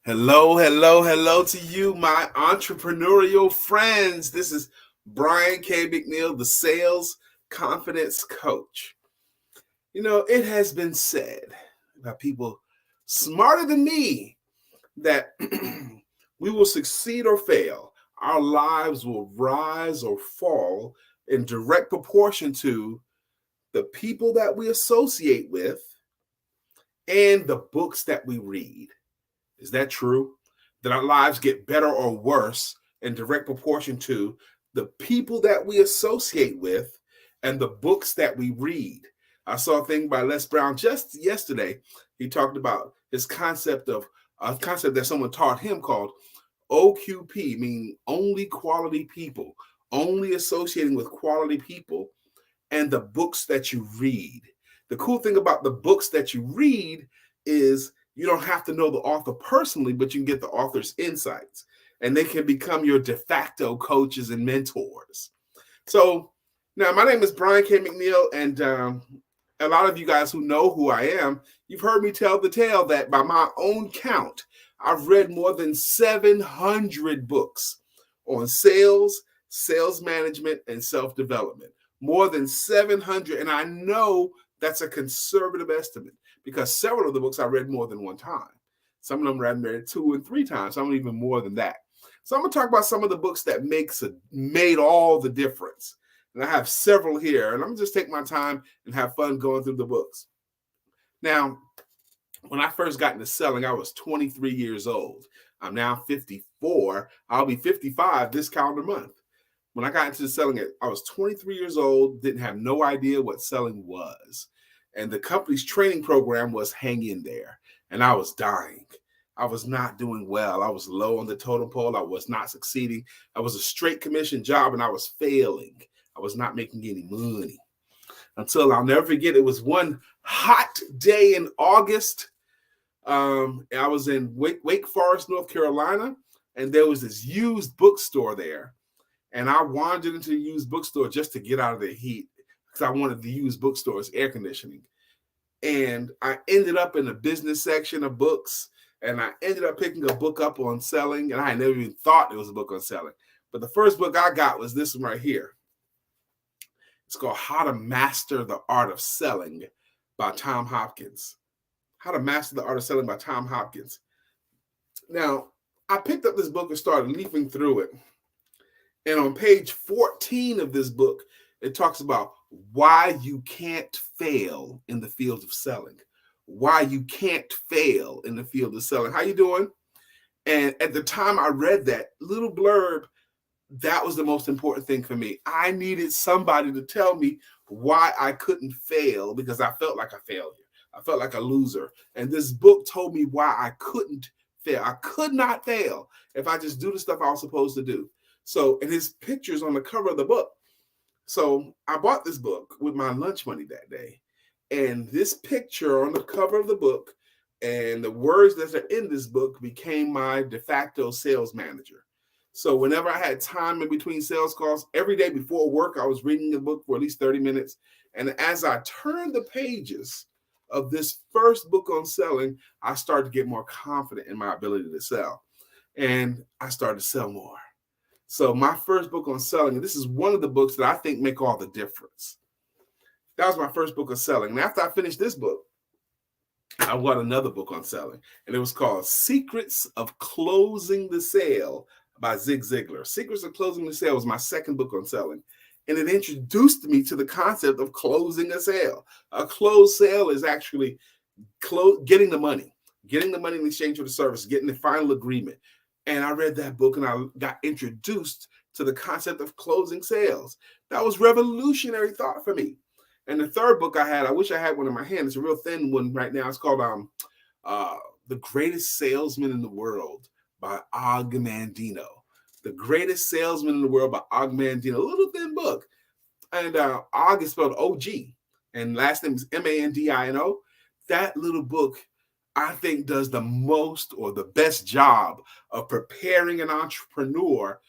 Hello, hello, hello to you, my entrepreneurial friends. This is Brian K. McNeil, the Sales Confidence Coach. You know, it has been said by people smarter than me that we will succeed or fail. Our lives will rise or fall in direct proportion to the people that we associate with and the books that we read. Is that true? That our lives get better or worse in direct proportion to the people that we associate with and the books that we read. I saw a thing by Les Brown just yesterday. He talked about his concept of a concept that someone taught him called OQP, meaning only quality people, only associating with quality people and the books that you read. The cool thing about the books that you read is you don't have to know the author personally, but you can get the author's insights, and they can become your de facto coaches and mentors. So now my name is Brian K. McNeil, and a lot of you guys who know who I am, you've heard me tell the tale that by my own count, I've read more than 700 books on sales, sales management, and self-development. More than 700, and I know that's a conservative estimate because several of the books I read more than one time. Some of them I read 2 and 3 times, some even more than that. So I'm going to talk about some of the books that made all the difference. And I have several here, and I'm going to just take my time and have fun going through the books. Now, when I first got into selling, I was 23 years old. I'm now 54. I'll be 55 this calendar month. When I got into selling it, I was 23 years old, didn't have no idea what selling was. And the company's training program was hang in there. And I was dying. I was not doing well. I was low on the totem pole. I was not succeeding. I was a straight commission job and I was failing. I was not making any money. Until I'll never forget, it was one hot day in August. I was in Wake Forest, North Carolina, and there was this used bookstore there. And I wandered into the used bookstore just to get out of the heat because I wanted the used bookstore's air conditioning. And I ended up in the business section of books, and I ended up picking a book up on selling, and I had never even thought it was a book on selling. But the first book I got was this one right here. It's called How to Master the Art of Selling by Tom Hopkins. How to Master the Art of Selling by Tom Hopkins. Now, I picked up this book and started leafing through it. And on page 14 of this book, it talks about why you can't fail in the field of selling. Why you can't fail in the field of selling. How you doing? And at the time I read that little blurb, that was the most important thing for me. I needed somebody to tell me why I couldn't fail because I felt like a failure. I felt like a loser. And this book told me why I couldn't fail. I could not fail if I just do the stuff I was supposed to do. So, and his picture's on the cover of the book. So I bought this book with my lunch money that day. And this picture on the cover of the book and the words that are in this book became my de facto sales manager. So whenever I had time in between sales calls, every day before work, I was reading the book for at least 30 minutes. And as I turned the pages of this first book on selling, I started to get more confident in my ability to sell. And I started to sell more. So my first book on selling, and this is one of the books that I think make all the difference. That was my first book on selling. And after I finished this book, I got another book on selling. And it was called Secrets of Closing the Sale by Zig Ziglar. Secrets of Closing the Sale was my second book on selling. And it introduced me to the concept of closing a sale. A closed sale is actually getting the money in exchange for the service, getting the final agreement. And I read that book and I got introduced to the concept of closing sales. That was revolutionary thought for me. And the third book I had, I wish I had one in my hand. It's a real thin one right now. It's called The Greatest Salesman in the World by Og Mandino. The Greatest Salesman in the World by Og Mandino. A little thin book. And Og is spelled O-G. And last name is M-A-N-D-I-N-O. That little book, I think, does the most or the best job of preparing an entrepreneur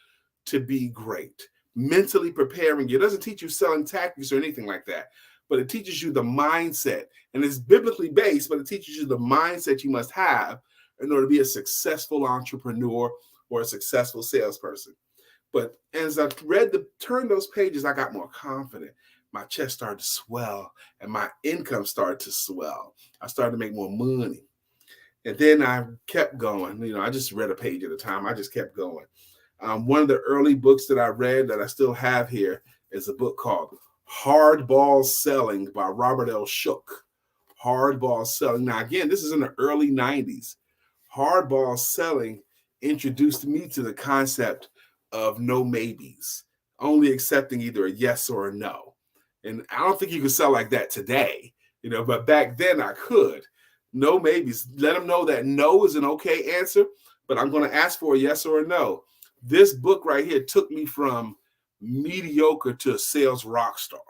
to be great. Mentally preparing you. It doesn't teach you selling tactics or anything like that, but it teaches you the mindset. And it's biblically based, but it teaches you the mindset you must have in order to be a successful entrepreneur or a successful salesperson. But as I turned those pages, I got more confident. My chest started to swell and my income started to swell. I started to make more money. And then I kept going. I just read a page at a time. I just kept going. One of the early books that I read that I still have here is a book called Hardball Selling by Robert L. Shook. Hardball Selling. Now, again, this is in the early 90s. Hardball Selling introduced me to the concept of no maybes, only accepting either a yes or a no. And I don't think you can sell like that today, but back then I could. No maybes. Let them know that no is an okay answer, but I'm going to ask for a yes or a no. This book right here took me from mediocre to a sales rock star.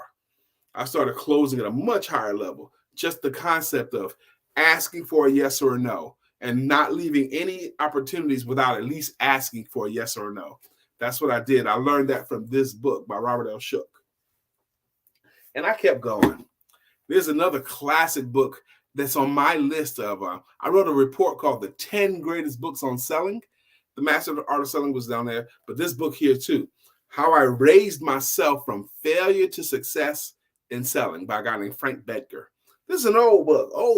I started closing at a much higher level. Just the concept of asking for a yes or a no and not leaving any opportunities without at least asking for a yes or a no. That's what I did. I learned that from this book by Robert L. Shook. And I kept going. There's another classic book that's on my list of, I wrote a report called The 10 Greatest Books on Selling. The Master of the Art of Selling was down there, but this book here too, How I Raised Myself from Failure to Success in Selling by a guy named Frank Bedker. This is an old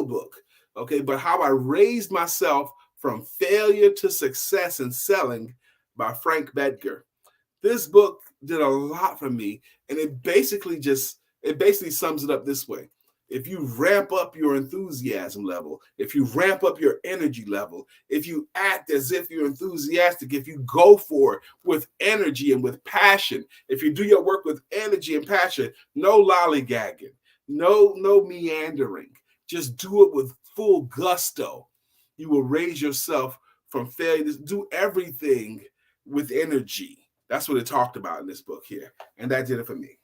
book, okay, but How I Raised Myself from Failure to Success in Selling by Frank Bedker. This book did a lot for me, and it basically sums it up this way. If you ramp up your enthusiasm level, if you ramp up your energy level, if you act as if you're enthusiastic, if you go for it with energy and with passion, if you do your work with energy and passion, no lollygagging, no meandering, just do it with full gusto. You will raise yourself from failure. Do everything with energy. That's what it talked about in this book here. And that did it for me.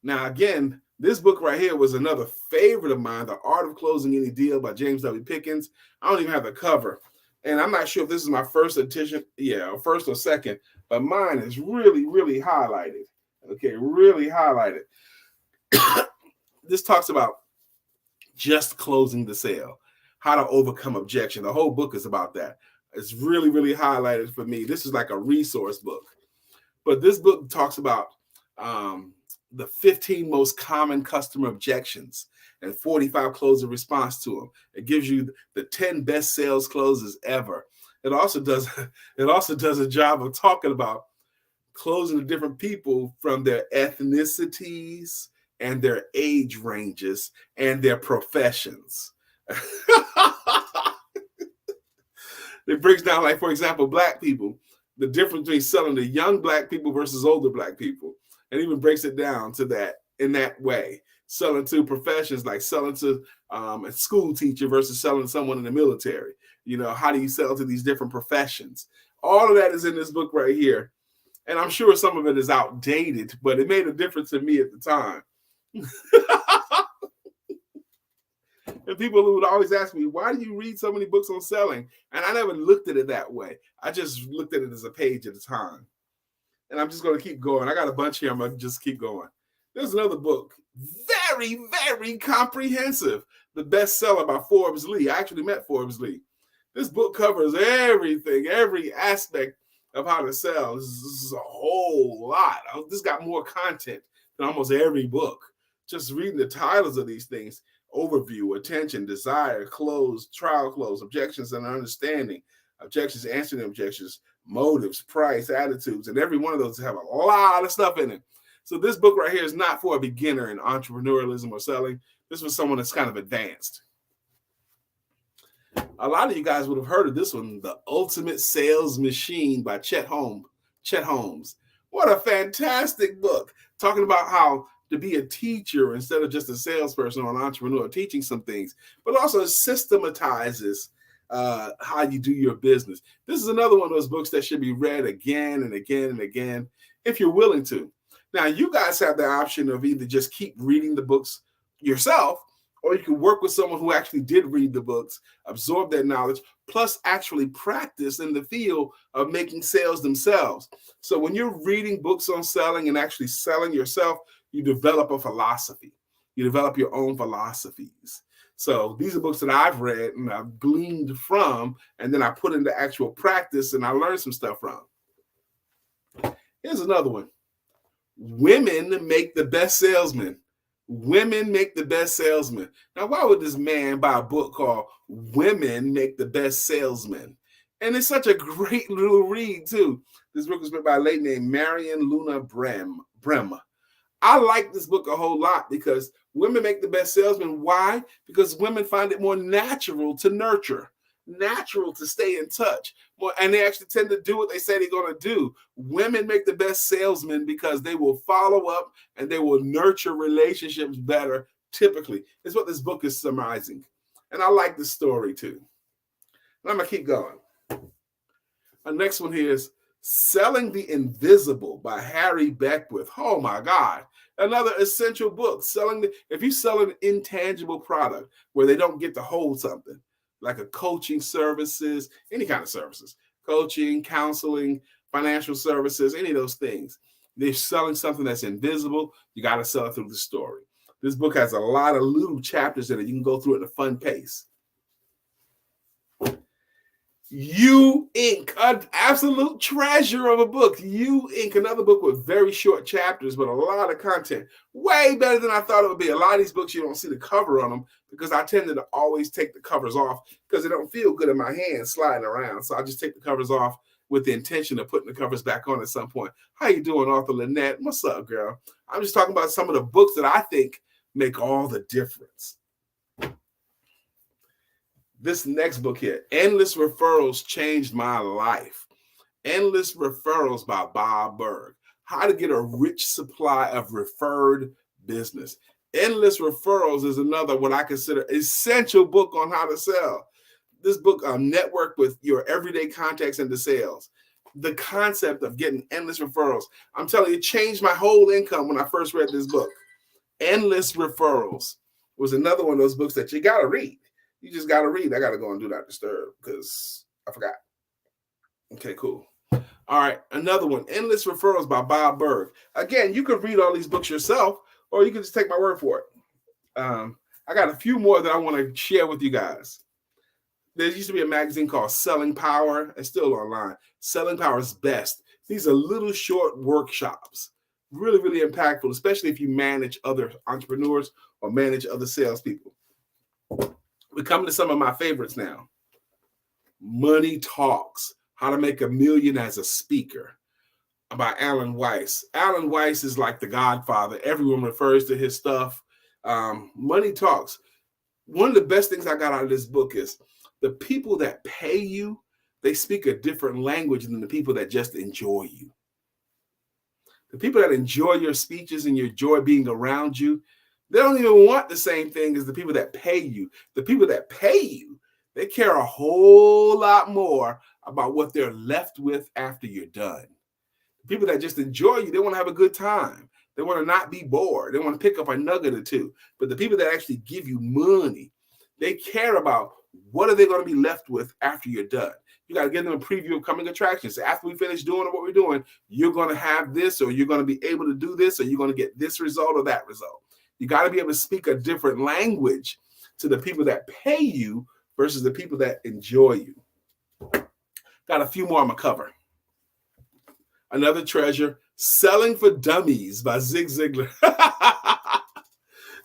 Now, again, this book right here was another favorite of mine, The Art of Closing Any Deal by James W. Pickens. I don't even have the cover. And I'm not sure if this is my first edition, first or second, but mine is really, really highlighted. Okay, really highlighted. This talks about just closing the sale, how to overcome objection. The whole book is about that. It's really, really highlighted for me. This is like a resource book. But this book talks about the 15 most common customer objections and 45 closing response to them. It gives you the 10 best sales closes ever. It also does a job of talking about closing to different people from their ethnicities and their age ranges and their professions. It breaks down, like, for example, Black people, the difference between selling to young Black people versus older Black people. And even breaks it down to that in that way. Selling to professions, like selling to a school teacher versus selling to someone in the military. How do you sell to these different professions? All of that is in this book right here. And I'm sure some of it is outdated, but it made a difference to me at the time. And people would always ask me, why do you read so many books on selling? And I never looked at it that way. I just looked at it as a page at a time. And I'm just going to keep going. I got a bunch here. I'm going to just keep going. There's another book, very, very comprehensive. The Bestseller by Forbes Lee. I actually met Forbes Lee. This book covers everything, every aspect of how to sell. This is a whole lot. This got more content than almost every book. Just reading the titles of these things: overview, attention, desire, close, trial close, objections and understanding, objections, answering objections, motives, price, attitudes, and every one of those have a lot of stuff in it. So this book right here is not for a beginner in entrepreneurialism or selling. This was someone that's kind of advanced. A lot of you guys would have heard of this one, The Ultimate Sales Machine by Chet Holmes. What a fantastic book, talking about how to be a teacher instead of just a salesperson or an entrepreneur, teaching some things, but also systematizes how you do your business. This is another one of those books that should be read again and again and again, if you're willing to. Now, you guys have the option of either just keep reading the books yourself, or you can work with someone who actually did read the books, absorb that knowledge, plus actually practice in the field of making sales themselves. So when you're reading books on selling and actually selling yourself, you develop a philosophy. You develop your own philosophies. So these are books that I've read and I've gleaned from, and then I put into actual practice and I learned some stuff from. Here's another one. Women make the best salesmen. Women make the best salesmen. Now, why would this man buy a book called Women Make the Best Salesmen? And it's such a great little read, too. This book was written by a lady named Marion Luna Brem. I like this book a whole lot because women make the best salesmen. Why? Because women find it more natural to nurture, natural to stay in touch. And they actually tend to do what they say they're going to do. Women make the best salesmen because they will follow up and they will nurture relationships better, typically. Is what this book is summarizing. And I like the story, too. And I'm going to keep going. Our next one here is Selling the Invisible by Harry Beckwith. Oh, my God. Another essential book. If you sell an intangible product where they don't get to hold something, like a coaching services, any kind of services, coaching, counseling, financial services, any of those things. They're selling something that's invisible. You got to sell it through the story. This book has a lot of little chapters in it. You can go through it at a fun pace. You Inc., an absolute treasure of a book. You Inc., another book with very short chapters, but a lot of content. Way better than I thought it would be. A lot of these books, you don't see the cover on them because I tended to always take the covers off because they don't feel good in my hand sliding around. So I just take the covers off with the intention of putting the covers back on at some point. How you doing, Arthur Lynette? What's up, girl? I'm just talking about some of the books that I think make all the difference. This next book here, Endless Referrals Changed My Life. Endless Referrals by Bob Berg. How to get a rich supply of referred business. Endless Referrals is another what I consider essential book on how to sell. This book network with your everyday contacts into sales. The concept of getting endless referrals. I'm telling you, it changed my whole income when I first read this book. Endless Referrals was another one of those books that you got to read. You just got to read. I got to go and do not disturb because I forgot. Okay, cool. All right, another one, Endless Referrals by Bob Berg. Again, you could read all these books yourself, or you can just take my word for it. I got a few more that I want to share with you guys. There used to be a magazine called Selling Power. It's still online. Selling Power is best. These are little short workshops. Really, really impactful, especially if you manage other entrepreneurs or manage other salespeople. We're coming to some of my favorites now. Money Talks, How to Make $1 Million as a Speaker by Alan Weiss. Alan Weiss is like the godfather. Everyone refers to his stuff. Money Talks. One of the best things I got out of this book is the people that pay you, they speak a different language than the people that just enjoy you. The people that enjoy your speeches and you enjoy being around you, they don't even want the same thing as the people that pay you. The people that pay you, they care a whole lot more about what they're left with after you're done. The people that just enjoy you, they want to have a good time. They want to not be bored. They want to pick up a nugget or two. But the people that actually give you money, they care about what are they going to be left with after you're done. You got to give them a preview of coming attractions. So after we finish doing what we're doing, you're going to have this, or you're going to be able to do this, or you're going to get this result or that result. You got to be able to speak a different language to the people that pay you versus the people that enjoy you. Got a few more I'm going to cover. Another treasure, Selling for Dummies by Zig Ziglar.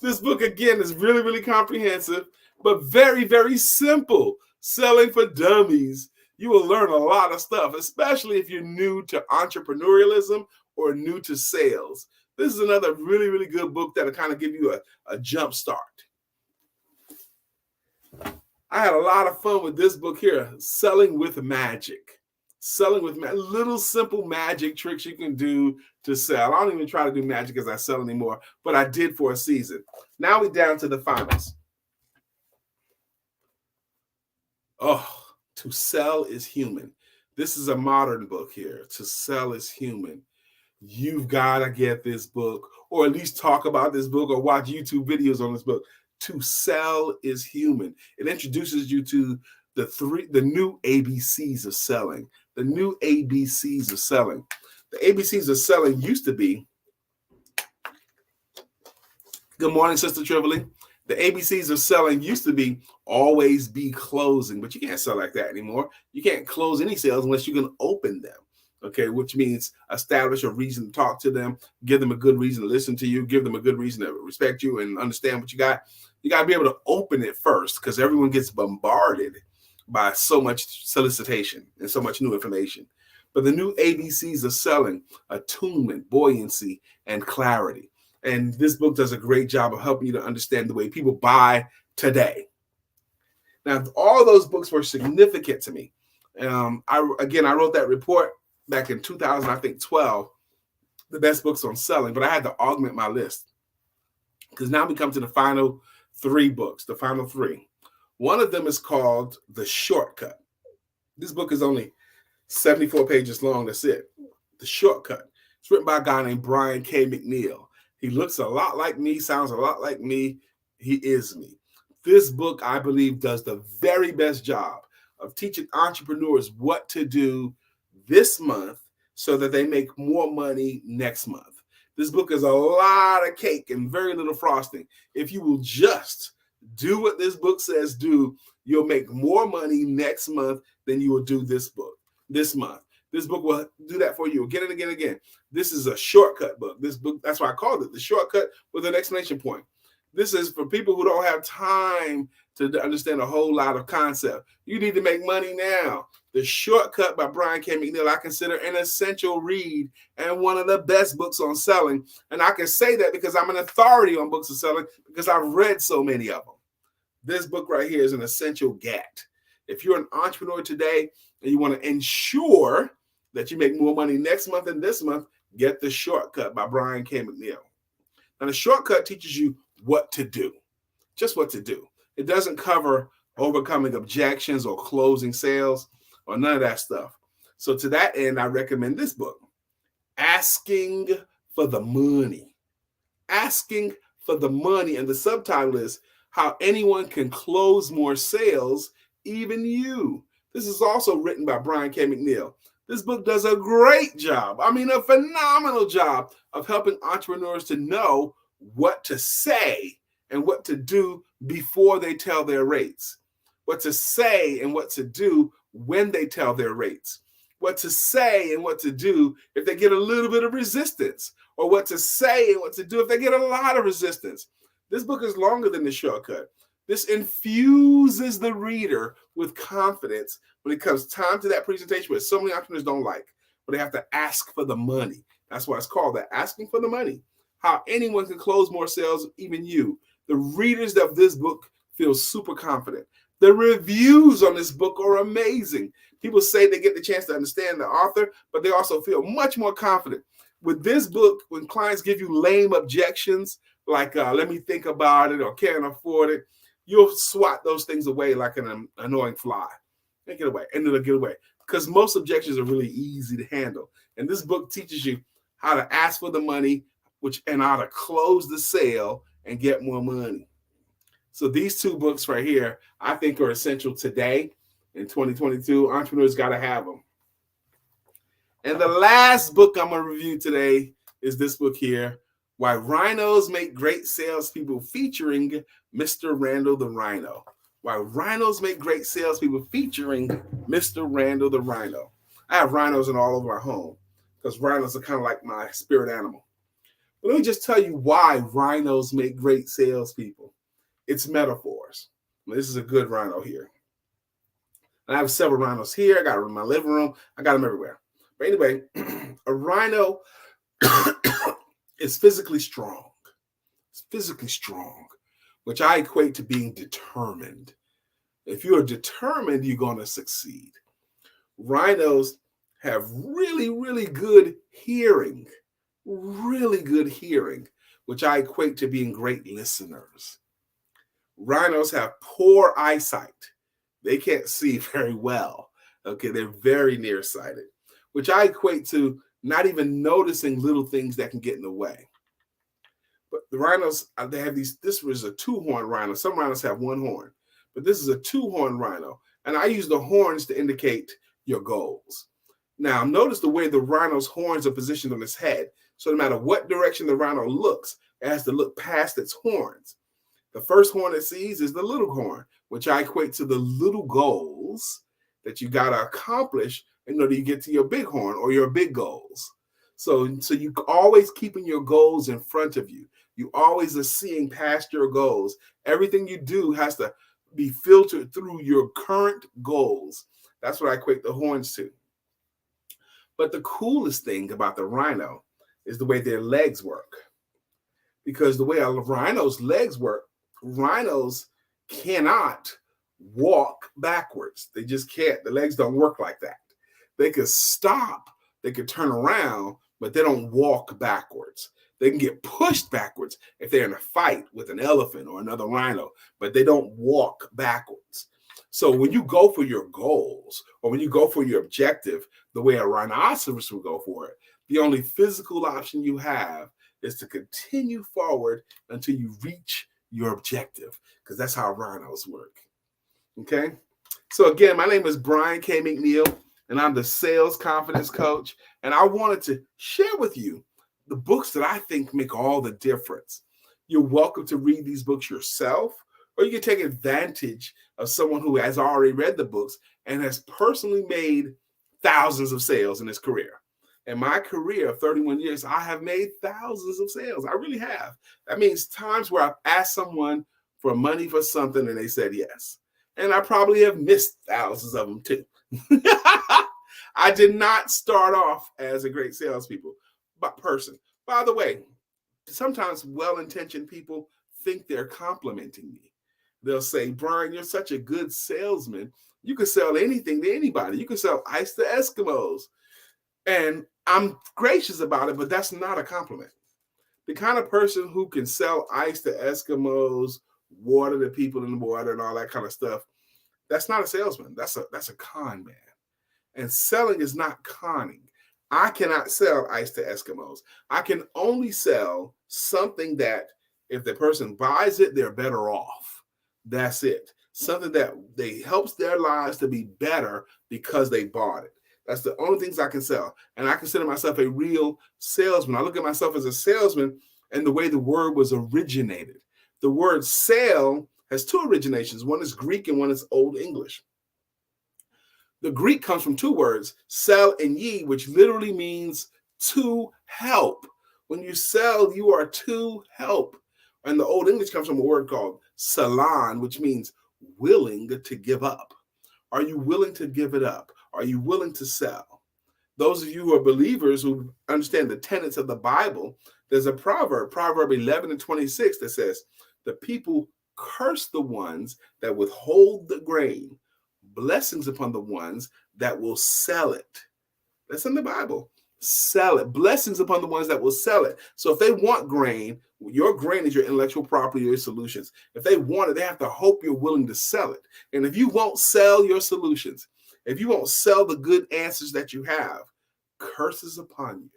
This book, again, is really, really comprehensive, but very, very simple. Selling for Dummies. You will learn a lot of stuff, especially if you're new to entrepreneurialism or new to sales. This is another really, really good book that'll kind of give you a jump start. I had a lot of fun with this book here, Selling with Magic. Selling with little simple magic tricks you can do to sell. I don't even try to do magic as I sell anymore, but I did for a season. Now we're down to the finals. Oh, To Sell is Human. This is a modern book here. To Sell is Human. You've got to get this book, or at least talk about this book, or watch YouTube videos on this book. To Sell is Human. It introduces you to the new ABCs of selling. The new ABCs of selling. The ABCs of selling used to be, good morning, Sister Trivoli. The ABCs of selling used to be always be closing, but you can't sell like that anymore. You can't close any sales unless you can open them. Okay, which means establish a reason to talk to them, give them a good reason to listen to you, give them a good reason to respect you and understand what you got. You got to be able to open it first because everyone gets bombarded by so much solicitation and so much new information. But the new ABCs of selling: attunement, buoyancy, and clarity. And this book does a great job of helping you to understand the way people buy today. Now, all those books were significant to me. I wrote that report back in 2012, the best books on selling, but I had to augment my list because now we come to the final three books, the final three. One of them is called The Shortcut. This book is only 74 pages long. That's it. The Shortcut. It's written by a guy named Brian K. McNeil. He looks a lot like me, sounds a lot like me. He is me. This book, I believe, does the very best job of teaching entrepreneurs what to do this month so that they make more money next month. This book is a lot of cake and very little frosting. If you will just do what this book says do, you'll make more money next month than you will do this month. This book will do that for you again and again and again. This is a shortcut book. This book, that's why I called it The Shortcut with an exclamation point. This is for people who don't have time to understand a whole lot of concept. You need to make money now. The Shortcut by Brian K. McNeil, I consider an essential read and one of the best books on selling. And I can say that because I'm an authority on books of selling because I've read so many of them. This book right here is an essential GAT. If you're an entrepreneur today and you want to ensure that you make more money next month than this month, get The Shortcut by Brian K. McNeil. Now, The Shortcut teaches you what to do, just what to do. It doesn't cover overcoming objections or closing sales or none of that stuff. So to that end, I recommend this book, Asking for the Money. Asking for the Money. And the subtitle is How Anyone Can Close More Sales, Even You. This is also written by Brian K. McNeil. This book does a great job, a phenomenal job of helping entrepreneurs to know what to say and what to do before they tell their rates, what to say and what to do when they tell their rates, what to say and what to do if they get a little bit of resistance, or what to say and what to do if they get a lot of resistance. This book is longer than The Shortcut. This infuses the reader with confidence when it comes time to that presentation, which so many entrepreneurs don't like, but they have to ask for the money. That's why it's called that, asking for the money. How anyone can close more sales, even you. The readers of this book feel super confident. The reviews on this book are amazing. People say they get the chance to understand the author, but they also feel much more confident. With this book, when clients give you lame objections, like let me think about it or can't afford it, you'll swat those things away like an annoying fly. And get away, and it'll get away. Because most objections are really easy to handle. And this book teaches you how to ask for the money, and how to close the sale and get more money. So these two books right here, I think, are essential today in 2022. Entrepreneurs got to have them. And the last book I'm going to review today is this book here, Why Rhinos Make Great Salespeople, featuring Mr. Randall the Rhino. Why Rhinos Make Great Salespeople, featuring Mr. Randall the Rhino. I have rhinos in all over my home because rhinos are kind of like my spirit animal. But let me just tell you why rhinos make great salespeople. It's metaphors. This is a good rhino here. And I have several rhinos here. I got them in my living room. I got them everywhere. But anyway, a rhino is physically strong. It's physically strong, which I equate to being determined. If you're determined, you're going to succeed. Rhinos have really, really good hearing. Really good hearing, which I equate to being great listeners. Rhinos have poor eyesight. They can't see very well. Okay, they're very nearsighted, which I equate to not even noticing little things that can get in the way. But the rhinos, they have these, this was a two-horn rhino. Some rhinos have one horn, but this is a two-horn rhino. And I use the horns to indicate your goals. Now, notice the way the rhino's horns are positioned on its head. So no matter what direction the rhino looks, it has to look past its horns. The first horn it sees is the little horn, which I equate to the little goals that you got to accomplish in order to get to your big horn or your big goals. So you always keeping your goals in front of you. You always are seeing past your goals. Everything you do has to be filtered through your current goals. That's what I equate the horns to. But the coolest thing about the rhino is the way their legs work. Because the way a rhino's legs work, rhinos cannot walk backwards. They just can't. The legs don't work like that. They could stop, they could turn around, but they don't walk backwards. They can get pushed backwards if they're in a fight with an elephant or another rhino, but they don't walk backwards. So when you go for your goals or when you go for your objective, the way a rhinoceros will go for it, the only physical option you have is to continue forward until you reach your objective, because that's how rhinos work. Okay? So again, my name is Brian K. McNeil, and I'm the sales confidence coach. And I wanted to share with you the books that I think make all the difference. You're welcome to read these books yourself, or you can take advantage of someone who has already read the books and has personally made thousands of sales in his career. In my career of 31 years, I have made thousands of sales. I really have. That means times where I've asked someone for money for something and they said yes. And I probably have missed thousands of them too. I did not start off as a great salespeople person. By the way, sometimes well-intentioned people think they're complimenting me. They'll say, Brian, you're such a good salesman. You can sell anything to anybody. You can sell ice to Eskimos. And I'm gracious about it, but that's not a compliment. The kind of person who can sell ice to Eskimos, water to people in the water, and all that kind of stuff, that's not a salesman. That's a con man. And selling is not conning. I cannot sell ice to Eskimos. I can only sell something that if the person buys it, they're better off. That's it. Something that helps their lives to be better because they bought it. That's the only things I can sell. And I consider myself a real salesman. I look at myself as a salesman and the way the word was originated. The word sale has two originations. One is Greek and one is Old English. The Greek comes from two words, sell and ye, which literally means to help. When you sell, you are to help. And the Old English comes from a word called salon, which means willing to give up. Are you willing to give it up? Are you willing to sell? Those of you who are believers who understand the tenets of the Bible, there's a proverb 11:26, that says, the people curse the ones that withhold the grain, blessings upon the ones that will sell it. That's in the Bible. Sell it. Blessings upon the ones that will sell it. So if they want grain, your grain is your intellectual property, your solutions. If they want it, they have to hope you're willing to sell it. And if you won't sell your solutions, if you won't sell the good answers that you have, curses upon you.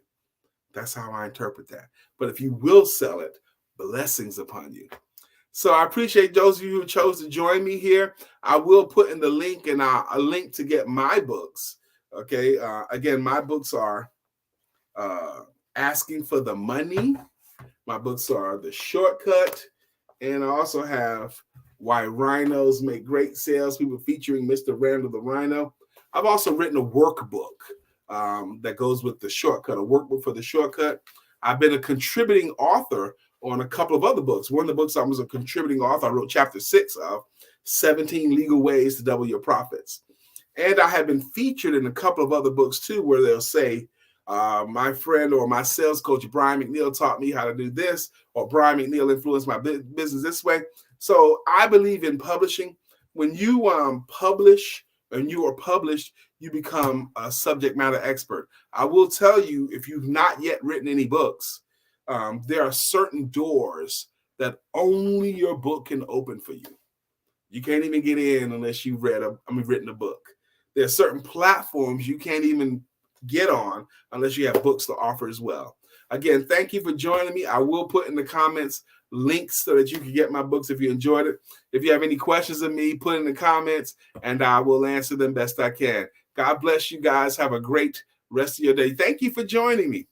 That's how I interpret that. But if you will sell it, blessings upon you. So I appreciate those of you who chose to join me here. I will put in the link and a link to get my books. Okay. Again, my books are Asking for the Money. My books are The Shortcut. And I also have Why Rhinos Make Great Salespeople, featuring Mr. Randall the Rhino. I've also written a workbook that goes with The Shortcut, a workbook for The Shortcut. I've been a contributing author on a couple of other books. One of the books I was a contributing author, I wrote chapter 6 of 17 Legal Ways to Double Your Profits. And I have been featured in a couple of other books too, where they'll say, my friend or my sales coach, Brian McNeil, taught me how to do this, or Brian McNeil influenced my business this way. So I believe in publishing. When you publish and you are published, you become a subject matter expert. I will tell you, if you've not yet written any books, there are certain doors that only your book can open for you. You can't even get in unless you've written a book. There are certain platforms you can't even get on unless you have books to offer as well. Again, thank you for joining me. I will put in the comments links so that you can get my books if you enjoyed it. If you have any questions of me, put in the comments and I will answer them best I can. God bless you guys. Have a great rest of your day. Thank you for joining me.